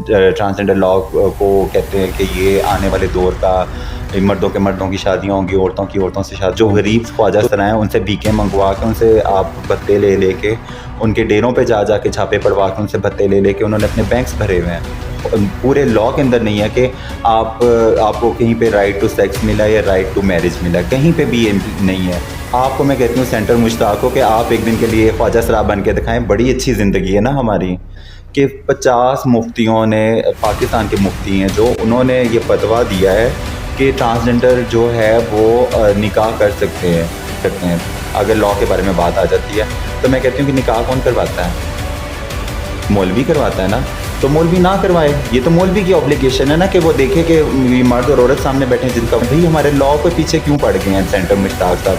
Transgender لا کو کہتے ہیں کہ یہ آنے والے دور کا مردوں کی شادیاں ہوں گی، عورتوں سے شادی. جو غریب خواجہ سرائے ہیں ان سے بھیکیں منگوا کے، ان سے آپ بھتے لے کے، ان کے ڈیروں پہ جا کے چھاپے پڑوا کے ان سے بھتے لے کے انہوں نے اپنے بینکس بھرے ہوئے ہیں. پورے لا کے اندر نہیں ہے کہ آپ کو کہیں پہ رائٹ ٹو سیکس ملا یا رائٹ ٹو میرج ملا، کہیں پہ بھی یہ نہیں ہے. آپ کو میں کہتی ہوں سینٹر مشتاق ہو کہ آپ ایک دن کے لیے خواجہ سرا بن کے دکھائیں. بڑی اچھی زندگی ہے نا ہماری کہ 50 مفتیوں نے، پاکستان کے مفتی ہیں جو، انہوں نے یہ فتویٰ دیا ہے کہ ٹرانسجنڈر جو ہے وہ نکاح کر سکتے ہیں. اگر لا کے بارے میں بات آ جاتی ہے تو میں کہتی ہوں کہ نکاح کون کرواتا ہے؟ مولوی کرواتا ہے نا. تو مولوی نہ کروائے، یہ تو مولوی کی اوبلیگیشن ہے نا کہ وہ دیکھے کہ مرد اور عورت سامنے بیٹھے ہیں جن کا بھائی ہمارے لا کو پیچھے کیوں پڑ گئے ہیں سینٹر مشتاق صاحب.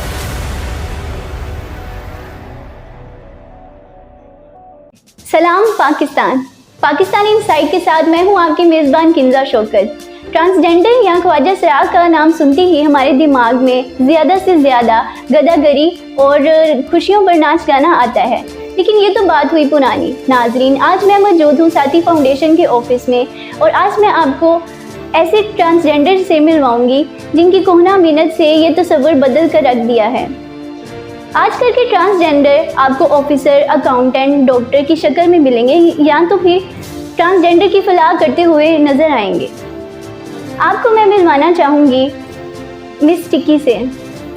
سلام پاکستان انسائٹ کے ساتھ میں ہوں آپ کی میزبان کنزا شوکت. ٹرانسجنڈر یا خواجہ سرا کا نام سنتے ہی ہمارے دماغ میں زیادہ سے زیادہ گداگری اور خوشیوں پر ناچ گانا آتا ہے، لیکن یہ تو بات ہوئی پرانی. ناظرین، آج میں موجود ہوں ساتھی فاؤنڈیشن کے آفس میں، اور آج میں آپ کو ایسے ٹرانسجنڈر سے ملواؤں گی جن کی کوہنہ محنت سے یہ تصور بدل کر رکھ دیا ہے. آج کل کے ٹرانسجنڈر آپ کو آفیسر، اکاؤنٹنٹ، ڈاکٹر کی شکل میں ملیں گے یا تو پھر ٹرانسجنڈر کی فلاح کرتے ہوئے نظر آئیں گے. آپ کو میں ملوانا چاہوں گی مس ٹکی سے.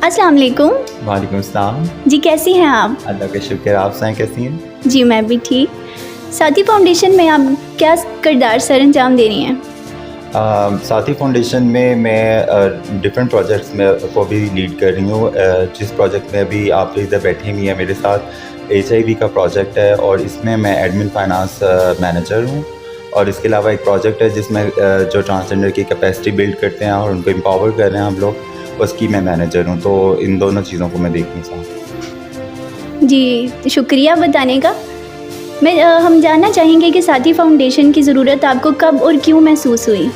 السلام علیکم. وعلیکم السلام. جی کیسی ہیں آپ؟ اللہ کا شکر. آپ سائیں کیسی ہیں؟ جی میں بھی ٹھیک. ساتھی فاؤنڈیشن میں آپ کیا کردار سر انجام دے رہی ہیں؟ ساتھی فاؤنڈیشن میں ڈفرینٹ پروجیکٹس میں کو بھی لیڈ کر رہی ہوں. جس پروجیکٹ میں ابھی آپ ادھر بیٹھے ہوئی ہیں میرے ساتھ، HIV کا پروجیکٹ ہے، اور اس میں ایڈمن فائنانس مینیجر ہوں. اور اس کے علاوہ ایک پروجیکٹ ہے جس میں جو ٹرانسجنڈر کی کیپیسٹی بلڈ کرتے ہیں اور ان کو امپاور کر رہے ہیں ہم لوگ، اس کی میں مینیجر ہوں. تو ان دونوں چیزوں کو میں دیکھوں ساتھ. جی شکریہ بتانے کا. ہم جاننا چاہیں گے کہ ساتھی فاؤنڈیشن کی ضرورت آپ کو کب اور کیوں محسوس ہوئی؟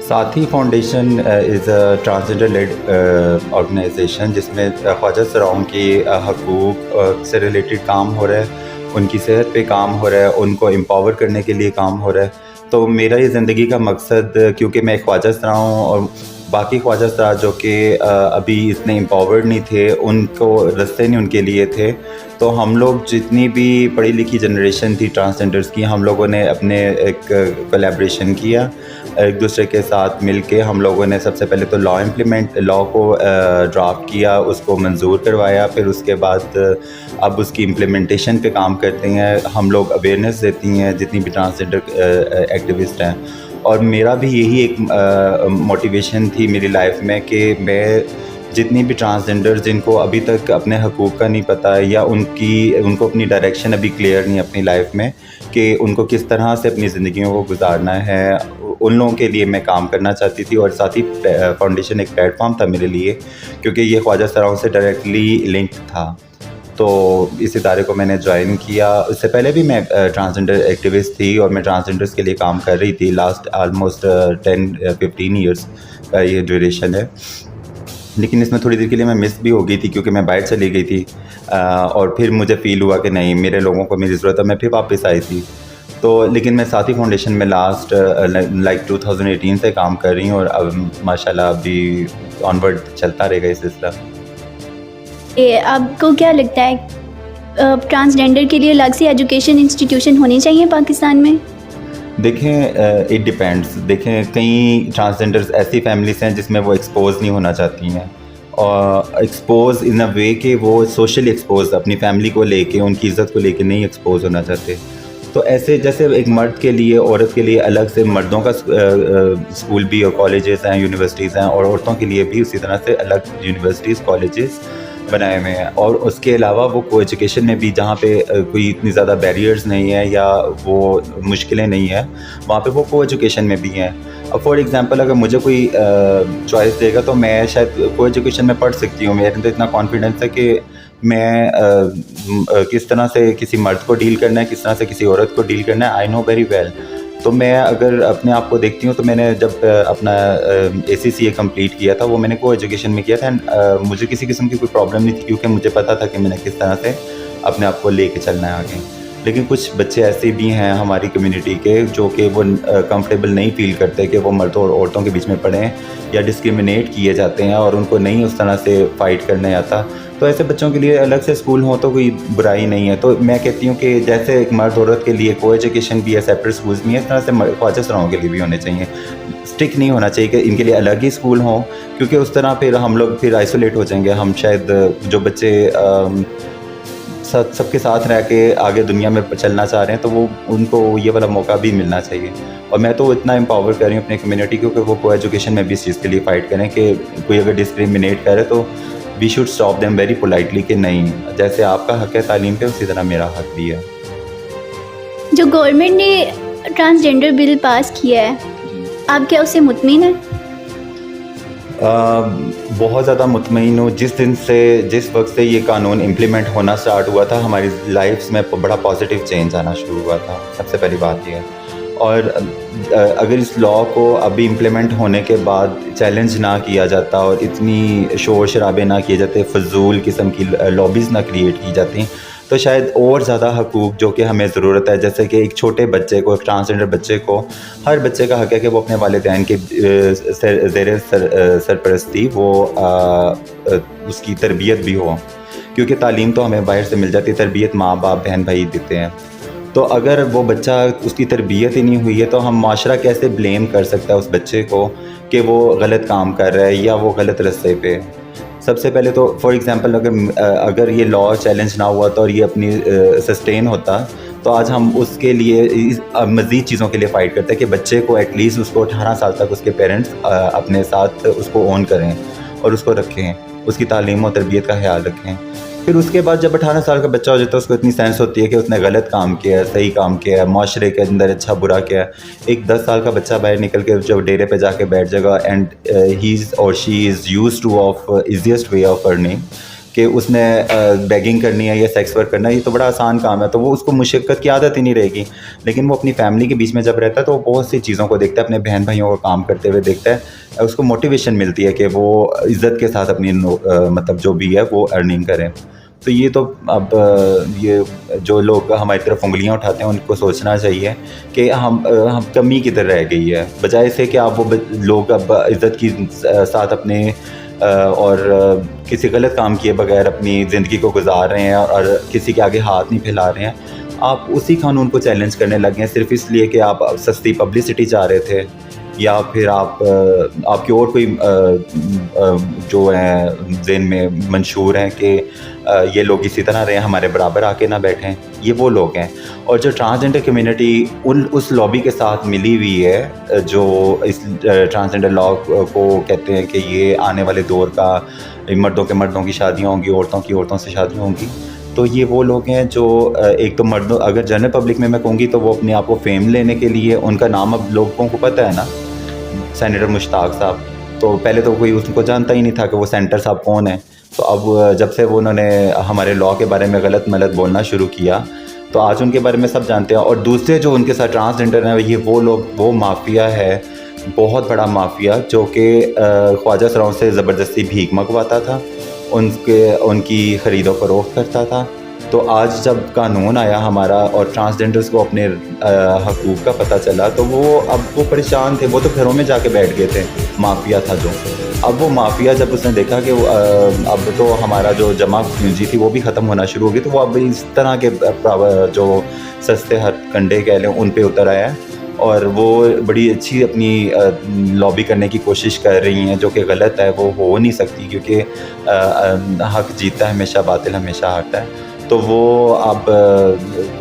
ساتھی فاؤنڈیشن از اے ٹرانسجنڈر لیڈ آرگنائزیشن جس میں خواجہ سراؤں کی حقوق سے ریلیٹڈ کام ہو رہا ہے، ان کی صحت پہ کام ہو رہا ہے، ان کو امپاور کرنے کے لیے کام ہو رہا ہے. تو میرا یہ زندگی کا مقصد، کیونکہ میں ایک خواجہ سرا ہوں اور باقی خواجہ سرا جو کہ ابھی اتنے امپاورڈ نہیں تھے، ان کو رستے نہیں ان کے لیے تھے. تو ہم لوگ جتنی بھی پڑھی لکھی جنریشن تھی ٹرانسجنڈرس کی، ہم لوگوں نے اپنے ایک کولیبریشن کیا ایک دوسرے کے ساتھ مل کے. ہم لوگوں نے سب سے پہلے تو لا کو ڈرافٹ کیا، اس کو منظور کروایا، پھر اس کے بعد اب اس کی امپلیمنٹیشن پہ کام کرتے ہیں. ہم لوگ اویئرنیس دیتی ہیں جتنی بھی ٹرانسجنڈر ایکٹیوسٹ ہیں. اور میرا بھی یہی ایک موٹیویشن تھی میری لائف میں کہ میں جتنی بھی ٹرانسجنڈر جن کو ابھی تک اپنے حقوق کا نہیں پتہ یا ان کو اپنی ڈائریکشن ابھی کلیئر نہیں اپنی لائف میں کہ ان کو کس طرح سے اپنی زندگیوں کو گزارنا ہے، ان لوگوں کے لیے میں کام کرنا چاہتی تھی. اور ساتھ ہی فاؤنڈیشن ایک پلیٹ فارم تھا میرے لیے، کیونکہ یہ خواجہ سراؤں سے ڈائریکٹلی لنک تھا. تو اس ادارے کو میں نے جوائن کیا. اس سے پہلے بھی میں ٹرانسجنڈر ایکٹیوسٹ تھی اور میں ٹرانسجنڈرس کے لیے کام کر رہی تھی. لاسٹ آلموسٹ 10-15 ایئرس کا یہ ڈیوریشن ہے. لیکن اس میں تھوڑی دیر کے لیے میں مس بھی ہو گئی تھی کیونکہ میں باہر چلی گئی تھی، اور پھر مجھے فیل ہوا کہ نہیں میرے لوگوں کو میری ضرورت ہے. میں پھر واپس آئی تھی. تو لیکن میں ساتھی فاؤنڈیشن میں لاسٹ 2018 سے کام کر رہی ہوں، اور اب ماشاء اللہ ابھی آنورڈ چلتا رہے گا یہ سلسلہ. آپ کو کیا لگتا ہے ٹرانسجنڈر کے لیے الگ سے ایجوکیشن انسٹیٹیوشن ہونی چاہیے پاکستان میں؟ دیکھیں اٹ ڈپینڈس. دیکھیں کئی ٹرانسجنڈرز ایسی فیملیز ہیں جس میں وہ ایکسپوز نہیں ہونا چاہتی ہیں، اور ایکسپوز ان اے وے کہ وہ سوشلی ایکسپوز اپنی فیملی کو لے کے، ان کی عزت کو لے کے نہیں ایکسپوز ہونا چاہتے. تو ایسے جیسے ایک مرد کے لیے، عورت کے لیے الگ سے مردوں کا اسکول بھی اور کالجز ہیں، یونیورسٹیز ہیں، اور عورتوں کے لیے بھی اسی طرح سے الگ یونیورسٹیز، کالجز بنائے ہوئے ہیں. اور اس کے علاوہ وہ کو ایجوکیشن میں بھی جہاں پہ کوئی اتنی زیادہ بیریئرز نہیں ہیں یا وہ مشکلیں نہیں ہیں، وہاں پہ وہ کو ایجوکیشن میں بھی ہیں. اب فار ایگزامپل اگر مجھے کوئی چوائس دے گا تو میں شاید کو ایجوکیشن میں پڑھ سکتی ہوں. میرے اندر اتنا کانفیڈنس ہے کہ میں کس طرح سے کسی مرد کو ڈیل کرنا ہے، کس طرح سے کسی عورت کو ڈیل کرنا ہے، آئی نو ویری ویل. تو میں اگر اپنے آپ کو دیکھتی ہوں تو میں نے جب اپنا ACCA کمپلیٹ کیا تھا وہ میں نے کو ایجوکیشن میں کیا تھا، مجھے کسی قسم کی کوئی پرابلم نہیں تھی کیونکہ مجھے پتا تھا کہ میں نے کس طرح سے اپنے آپ کو لے کے چلنا ہے آگے. لیکن کچھ بچے ایسے بھی ہیں ہماری کمیونٹی کے جو کہ وہ کمفرٹیبل نہیں فیل کرتے کہ وہ مردوں اور عورتوں کے بیچ میں پڑھیں یا ڈسکریمنیٹ کیے جاتے ہیں اور ان کو نہیں اس طرح سے فائٹ کرنے آتا. تو ایسے بچوں کے لیے الگ سے اسکول ہوں تو کوئی برائی نہیں ہے. تو میں کہتی ہوں کہ جیسے ایک مرد عورت کے لیے کو ایجوکیشن بھی ہے, سیپریٹ اسکولس بھی ہیں, اس طرح سے خواجہ سراؤں کے لیے بھی ہونے چاہیے. اسٹک نہیں ہونا چاہیے کہ ان کے لیے الگ ہی اسکول ہوں, کیونکہ اس طرح پھر ہم لوگ پھر آئسولیٹ ہو جائیں گے. ہم شاید جو بچے سب کے ساتھ رہ کے آگے دنیا میں چلنا چاہ رہے ہیں تو وہ ان کو یہ والا موقع بھی ملنا چاہیے. اور میں تو اتنا امپاور کر رہی ہوں اپنی کمیونٹی کو کہ وہ کو ایجوکیشن میں بھی اس چیز کے لیے فائٹ کریں کہ کوئی اگر ڈسکریمنیٹ کرے تو we should stop them very politely کہ نہیں, جیسے آپ کا حق ہے تعلیم پہ اسی طرح میرا حق بھی ہے. جو گورنمنٹ نے ٹرانسجینڈر بل پاس کیا ہے, آپ کیا اس سے مطمئن ہیں؟ بہت زیادہ مطمئن ہوں. جس وقت سے یہ قانون امپلیمنٹ ہونا سٹارٹ ہوا تھا ہماری لائفس میں بڑا پازیٹیو چینج آنا شروع ہوا تھا. سب سے پہلی بات یہ ہے. اور اگر اس لاء کو ابھی امپلیمنٹ ہونے کے بعد چیلنج نہ کیا جاتا اور اتنی شور شرابے نہ کیے جاتے, فضول قسم کی لابیز نہ کریٹ کی جاتی, تو شاید اور زیادہ حقوق جو کہ ہمیں ضرورت ہے, جیسے کہ ایک چھوٹے بچے کو, ایک ٹرانسجنڈر بچے کو, ہر بچے کا حق ہے کہ وہ اپنے والدین کے زیر سرپرستی وہ اس کی تربیت بھی ہو, کیونکہ تعلیم تو ہمیں باہر سے مل جاتی ہے, تربیت ماں باپ بہن بھائی دیتے ہیں. تو اگر وہ بچہ اس کی تربیت ہی نہیں ہوئی ہے تو ہم معاشرہ کیسے بلیم کر سکتا ہے اس بچے کو کہ وہ غلط کام کر رہا ہے یا وہ غلط رستے پہ. سب سے پہلے تو فار ایگزامپل اگر یہ لاء چیلنج نہ ہوا تو اور یہ اپنی سسٹین ہوتا تو آج ہم اس کے لیے مزید چیزوں کے لیے فائٹ کرتے ہیں کہ بچے کو ایٹ لیسٹ اس کو 18 سال تک اس کے پیرنٹس اپنے ساتھ اس کو اون کریں اور اس کو رکھیں, اس کی تعلیم و تربیت کا خیال رکھیں. پھر اس کے بعد جب 18 سال کا بچہ ہو جاتا ہے اس کو اتنی سینس ہوتی ہے کہ اس نے غلط کام کیا ہے, صحیح کام کیا ہے, معاشرے کے اندر اچھا برا کیا ہے. ایک 10 سال کا بچہ باہر نکل کے جب ڈیرے پہ جا کے بیٹھ جائے گا اینڈ ہی اور she is use to of easiest way of earning, کہ اس نے بیگنگ کرنی ہے یا سیکس ورک کرنا ہے, یہ تو بڑا آسان کام ہے, تو وہ اس کو مشقت کی عادت ہی نہیں رہے گی. لیکن وہ اپنی فیملی کے بیچ میں جب رہتا ہے تو وہ بہت سی چیزوں کو دیکھتا ہے, اپنے بہن بھائیوں کا کام کرتے ہوئے دیکھتا ہے, اس کو موٹیویشن ملتی ہے کہ وہ عزت کے ساتھ اپنی مطلب جو بھی ہے وہ ارننگ کریں. تو یہ تو اب یہ جو لوگ ہماری طرف انگلیاں اٹھاتے ہیں ان کو سوچنا چاہیے کہ ہم کمی کدھر رہ گئی ہے, بجائے سے کہ آپ وہ لوگ اب عزت کی ساتھ اپنے اور کسی غلط کام کیے بغیر اپنی زندگی کو گزار رہے ہیں اور کسی کے آگے ہاتھ نہیں پھیلا رہے ہیں. آپ اسی قانون کو چیلنج کرنے لگے ہیں صرف اس لیے کہ آپ سستی پبلسٹی چاہ رہے تھے, یا پھر آپ کی اور کوئی جو ہیں ذہن میں منشور ہیں کہ یہ لوگ اسی طرح رہیں, ہمارے برابر آ کے نہ بیٹھیں. یہ وہ لوگ ہیں. اور جو ٹرانسجنڈر کمیونٹی اس لابی کے ساتھ ملی ہوئی ہے جو اس ٹرانسجنڈر لاء کو کہتے ہیں کہ یہ آنے والے دور کا مردوں کی شادیاں ہوں گی, عورتوں سے شادیاں ہوں گی, تو یہ وہ لوگ ہیں جو ایک تو مردوں, اگر جنرل پبلک میں کہوں گی تو وہ اپنے آپ کو فیم لینے کے لیے, ان کا نام اب لوگوں کو پتہ ہے نا, سینیٹر مشتاق صاحب, تو پہلے تو کوئی اس کو جانتا ہی نہیں تھا کہ وہ سینیٹر صاحب کون ہیں. تو اب جب سے وہ انہوں نے ہمارے لاء کے بارے میں غلط بولنا شروع کیا تو آج ان کے بارے میں سب جانتے ہیں. اور دوسرے جو ان کے ساتھ ٹرانسجنڈر ہیں یہ وہ لوگ, وہ مافیا ہے, بہت بڑا مافیا, جو کہ خواجہ سراؤں سے زبردستی بھیک منگواتا تھا, ان کی خرید و فروخت کرتا تھا. تو آج جب قانون آیا ہمارا اور ٹرانسجنڈرز کو اپنے حقوق کا پتہ چلا تو وہ پریشان تھے, وہ تو گھروں میں جا کے بیٹھ گئے تھے, مافیا تھا جو. اب وہ مافیا جب اس نے دیکھا کہ اب تو ہمارا جو جمع پونجی تھی وہ بھی ختم ہونا شروع ہو گئی, تو وہ اب اس طرح کے جو سستے ہر کنڈے کہہ لیں ان پہ اتر آیا ہے, اور وہ بڑی اچھی اپنی لابی کرنے کی کوشش کر رہی ہیں, جو کہ غلط ہے, وہ ہو نہیں سکتی, کیونکہ حق جیتتا ہے ہمیشہ, باطل ہمیشہ ہارتا ہے. تو وہ اب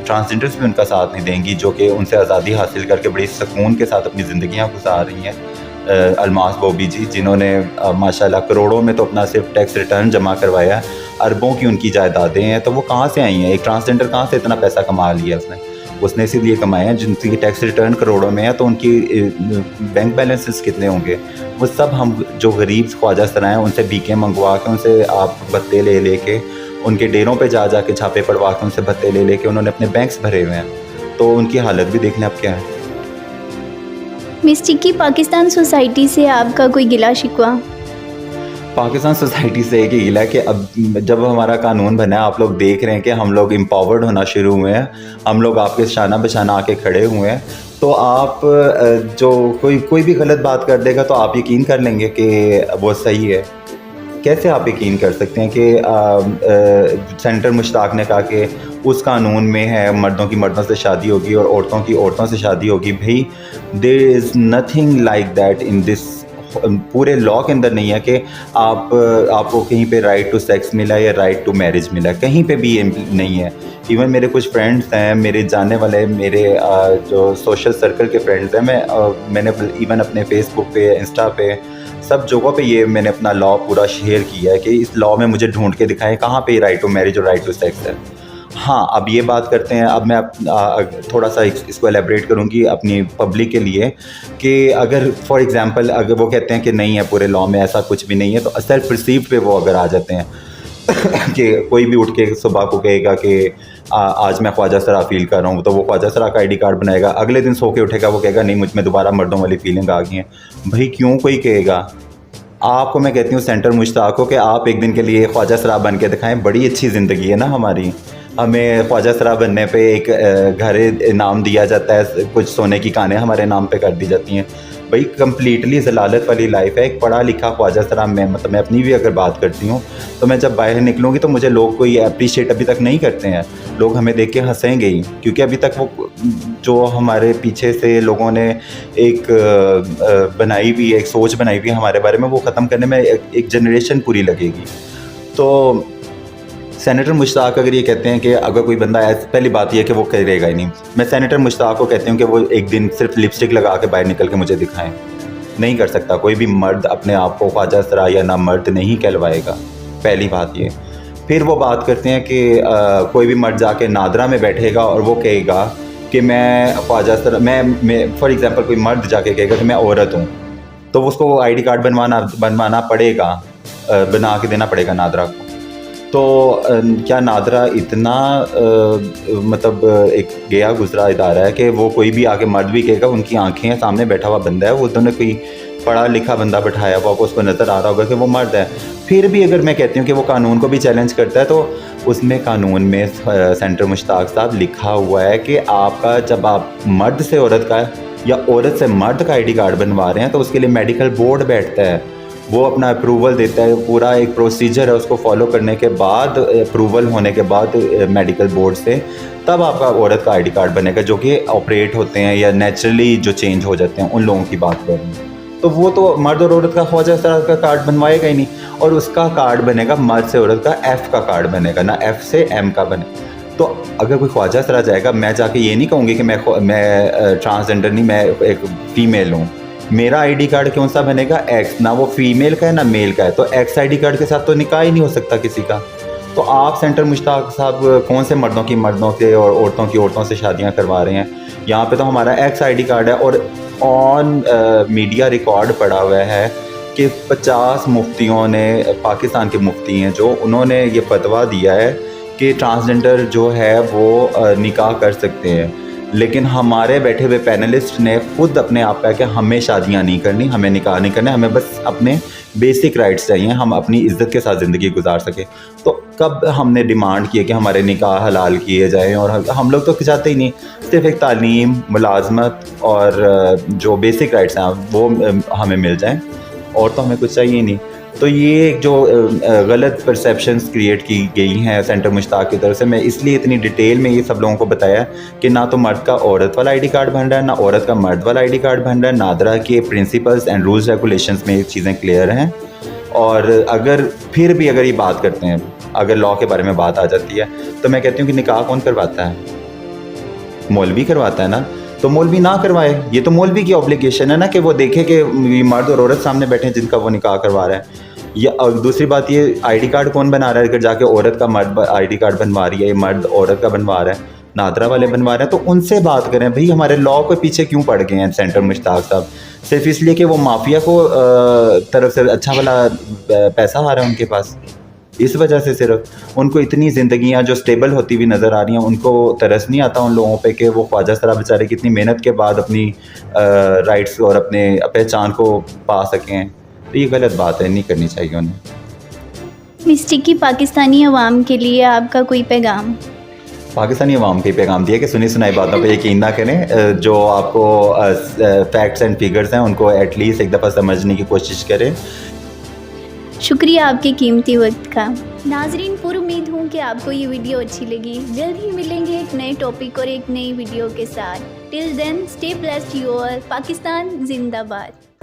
ٹرانسجنڈرز بھی ان کا ساتھ نہیں دیں گی, جو کہ ان سے آزادی حاصل کر کے بڑی سکون کے ساتھ اپنی زندگیاں گزار رہی ہیں. الماس بوبی جی, جنہوں نے ماشاءاللہ کروڑوں میں تو اپنا صرف ٹیکس ریٹرن جمع کروایا, اربوں کی ان کی جائیدادیں ہیں, تو وہ کہاں سے آئی ہیں؟ ایک ٹرانسجنڈر کہاں سے اتنا پیسہ کما لیا اس نے اسی لیے کمائے ہیں, جن کی ٹیکس ریٹرن کروڑوں میں ہے, تو ان کی بینک بیلنسز کتنے ہوں گے؟ وہ سب ہم جو غریب خواجہ سرائے ہیں ان سے بھیکیں منگوا کے, ان سے آپ بھتے لے کے, ان کے ڈیروں پہ جا کے چھاپے پڑوا کے ان سے بھتے لے کے انہوں نے اپنے بینکس بھرے ہوئے ہیں. تو ان کی حالت بھی دیکھ لیں اب کیا ہے. مس چکی, پاکستان سوسائٹی سے آپ کا کوئی گلا شکوہ؟ پاکستان سوسائٹی سے ایک ہی ہے کہ اب جب ہمارا قانون بنا ہے آپ لوگ دیکھ رہے ہیں کہ ہم لوگ امپاورڈ ہونا شروع ہوئے ہیں, ہم لوگ آپ کے شانہ بشانہ آ کے کھڑے ہوئے ہیں, تو آپ جو کوئی بھی غلط بات کر دے گا تو آپ یقین کر لیں گے کہ وہ صحیح ہے. کیسے آپ یقین کر سکتے ہیں کہ سینیٹر مشتاق نے کہا کہ اس قانون میں ہے مردوں کی مردوں سے شادی ہوگی اور عورتوں کی عورتوں سے شادی ہوگی. بھائی there is nothing like that in this, پورے لاء کے اندر نہیں ہے کہ آپ کو کہیں پہ رائٹ ٹو سیکس ملا یا رائٹ ٹو میرج ملا, کہیں پہ بھی یہ نہیں ہے. ایون میرے کچھ فرینڈس ہیں, میرے جاننے والے, میرے جو سوشل سرکل کے فرینڈس ہیں, میں نے ایون اپنے فیس بک پہ, انسٹا پہ, سب جگہوں پہ یہ میں نے اپنا لاء پورا شیئر کیا ہے کہ اس لاء میں مجھے ڈھونڈ کے دکھائیں کہاں پہ رائٹ ٹو میرج اور رائٹ ٹو سیکس ہے. ہاں اب یہ بات کرتے ہیں, اب میں تھوڑا سا اس کو ایلیبریٹ کروں گی اپنی پبلک کے لیے کہ اگر فار ایگزامپل اگر وہ کہتے ہیں کہ نہیں ہے پورے لاء میں ایسا کچھ بھی نہیں ہے, تو سیلف پرسیوڈ پہ وہ اگر آ جاتے ہیں کہ کوئی بھی اٹھ کے صبح کو کہے گا کہ آج میں خواجہ سرا فیل کر رہا ہوں, تو وہ خواجہ سرا کا آئی ڈی کارڈ بنائے گا, اگلے دن سو کے اٹھے گا وہ کہے گا نہیں مجھ میں دوبارہ مردوں والی فیلنگ آ گئی ہیں. بھائی کیوں کوئی کہے گا؟ آپ کو میں کہتی ہوں سینٹر مشتاق ہو کہ آپ ایک دن کے لیے خواجہ سرا بن کے دکھائیں, بڑی اچھی زندگی ہے نا ہماری. ہمیں خواجہ سرا بننے پہ ایک گھر انعام دیا جاتا ہے, کچھ سونے کی کانیں ہمارے نام پہ کر دی جاتی ہیں. بھائی کمپلیٹلی ضلالت والی لائف ہے. ایک پڑھا لکھا خواجہ سرا, میں اپنی بھی اگر بات کرتی ہوں تو میں جب باہر نکلوں گی تو مجھے لوگ کوئی اپریشیٹ ابھی تک نہیں کرتے ہیں, لوگ ہمیں دیکھ کے ہنسیں گے ہی, کیونکہ ابھی تک وہ جو ہمارے پیچھے سے لوگوں نے ایک بنائی ہوئی ایک سوچ بنائی ہوئی ہمارے بارے میں, وہ ختم کرنے میں ایک جنریشن پوری لگے گی. تو سینیٹر مشتاق اگر یہ کہتے ہیں کہ اگر کوئی بندہ پہلی بات یہ ہے کہ وہ کرے گا ہی نہیں. میں سینیٹر مشتاق کو کہتی ہوں کہ وہ ایک دن صرف لپسٹک لگا کے باہر نکل کے مجھے دکھائیں, نہیں کر سکتا. کوئی بھی مرد اپنے آپ کو خواجہ سرا یا نہ مرد نہیں کہلوائے گا, پہلی بات یہ. پھر وہ بات کرتے ہیں کہ کوئی بھی مرد جا کے نادرا میں بیٹھے گا اور وہ کہے گا کہ میں خواجہ سرا, میں فار ایگزامپل کوئی مرد جا کے کہے گا کہ میں عورت ہوں, تو اس کو وہ آئی ڈی کارڈ بنوانا پڑے گا, بنا کے دینا پڑے گا نادرا کو. تو کیا نادرا اتنا مطلب ایک گیا گزرا ادارہ ہے کہ وہ کوئی بھی آگے مرد بھی کہے گا, ان کی آنکھیں ہیں, سامنے بیٹھا ہوا بندہ ہے, وہ انہوں نے کوئی پڑھا لکھا بندہ بٹھایا ہوا, اس کو نظر آ رہا ہوگا کہ وہ مرد ہے. پھر بھی اگر میں کہتی ہوں کہ وہ قانون کو بھی چیلنج کرتا ہے, تو اس میں قانون میں سینٹر مشتاق صاحب لکھا ہوا ہے کہ آپ کا جب آپ مرد سے عورت کا یا عورت سے مرد کا آئی ڈی کارڈ بنوا رہے ہیں تو اس کے لیے میڈیکل بورڈ بیٹھتا ہے, وہ اپنا اپروول دیتا ہے, پورا ایک پروسیجر ہے, اس کو فالو کرنے کے بعد اپروول ہونے کے بعد میڈیکل بورڈ سے تب آپ کا عورت کا آئی ڈی کارڈ بنے گا, جو کہ آپریٹ ہوتے ہیں یا نیچرلی جو چینج ہو جاتے ہیں ان لوگوں کی بات کر رہے ہیں. تو وہ تو مرد اور عورت کا خواجہ سرا کا کارڈ بنوائے گا ہی نہیں, اور اس کا کارڈ بنے گا مرد سے عورت کا ایف کا کارڈ بنے گا, نہ ایف سے ایم کا بنے. تو اگر کوئی خواجہ سرا جائے گا, میں جا کے یہ نہیں کہوں گی کہ میں ٹرانسجنڈر نہیں, میں ایک فیمیل ہوں, میرا آئی ڈی کارڈ کون سا بنے گا ایکس, نہ وہ فیمیل کا ہے نہ میل کا ہے, تو ایکس آئی ڈی کارڈ کے ساتھ تو نکاح ہی نہیں ہو سکتا کسی کا. تو آپ سینٹر مشتاق صاحب کون سے مردوں کی مردوں سے اور عورتوں کی عورتوں سے شادیاں کروا رہے ہیں؟ یہاں پہ تو ہمارا ایکس آئی ڈی کارڈ ہے, اور آن میڈیا ریکارڈ پڑا ہوا ہے کہ 50 مفتیوں نے, پاکستان کے مفتی ہیں جو, انہوں نے یہ فتویٰ دیا ہے کہ ٹرانسجنڈر جو ہے وہ نکاح کر سکتے ہیں. لیکن ہمارے بیٹھے ہوئے پینلسٹ نے خود اپنے آپ کہا کہ ہمیں شادیاں نہیں کرنی, ہمیں نکاح نہیں کرنا, ہمیں بس اپنے بیسک رائٹس چاہیے, ہم اپنی عزت کے ساتھ زندگی گزار سکیں. تو کب ہم نے ڈیمانڈ کی ہے کہ ہمارے نکاح حلال کیے جائیں؟ اور ہم لوگ تو چاہتے ہی نہیں, صرف ایک تعلیم, ملازمت اور جو بیسک رائٹس ہیں وہ ہمیں مل جائیں, اور تو ہمیں کچھ چاہیے نہیں. تو یہ جو غلط پرسیپشنز کریٹ کی گئی ہیں سینٹر مشتاق کی طرف سے, میں اس لیے اتنی ڈیٹیل میں یہ سب لوگوں کو بتایا کہ نہ تو مرد کا عورت والا آئی ڈی کارڈ بن رہا ہے, نہ عورت کا مرد والا آئی ڈی کارڈ بن رہا ہے. نادرا کے پرنسپلز اینڈ رولز ریگولیشنز میں یہ چیزیں کلیئر ہیں. اور پھر بھی اگر یہ بات کرتے ہیں, اگر لاء کے بارے میں بات آ جاتی ہے, تو میں کہتی ہوں کہ نکاح کون کرواتا ہے؟ مولوی کرواتا ہے نا. تو مولوی نہ کروائے, یہ تو مولوی کی اوبلیگیشن ہے نا کہ وہ دیکھے کہ مرد اور عورت سامنے بیٹھے ہیں جن کا وہ نکاح کروا رہا ہے. یا دوسری بات, یہ آئی ڈی کارڈ کون بنا رہا ہے؟ اگر جا کے عورت کا مرد آئی ڈی کارڈ بنوا رہی ہے, یہ مرد عورت کا بنوا رہا ہے, نادرا والے بنوا رہے ہیں, تو ان سے بات کریں. بھئی ہمارے لاء کے پیچھے کیوں پڑ گئے ہیں سینٹر مشتاق صاحب؟ صرف اس لیے کہ وہ مافیا کو طرف سے اچھا والا پیسہ آ رہا ہے ان کے پاس, اس وجہ سے صرف ان کو اتنی زندگیاں جو سٹیبل ہوتی ہوئی نظر آ رہی ہیں, ان کو ترس نہیں آتا ان لوگوں پہ کہ وہ خواجہ سرا بیچارے کتنی محنت کے بعد اپنی رائٹس اور اپنے پہچان کو پا سکیں. تو یہ غلط بات ہے, نہیں کرنی چاہیے انہیں. مسٹیکی پاکستانی عوام کے لیے آپ کا کوئی پیغام؟ پاکستانی عوام کو یہ پیغام دیا کہ سنی سنائی باتوں پہ یقین نہ کریں. جو آپ کو فیکٹس اینڈ فگرز ہیں ان کو ایٹ لیسٹ ایک دفعہ سمجھنے کی کوشش کریں. شکریہ آپ کے قیمتی وقت کا. ناظرین پر امید ہوں کہ آپ کو یہ ویڈیو اچھی لگی. جلد ہی ملیں گے ایک نئے ٹاپک اور ایک نئی ویڈیو کے ساتھ. Till then stay blessed you all. Pakistan زندہ باد.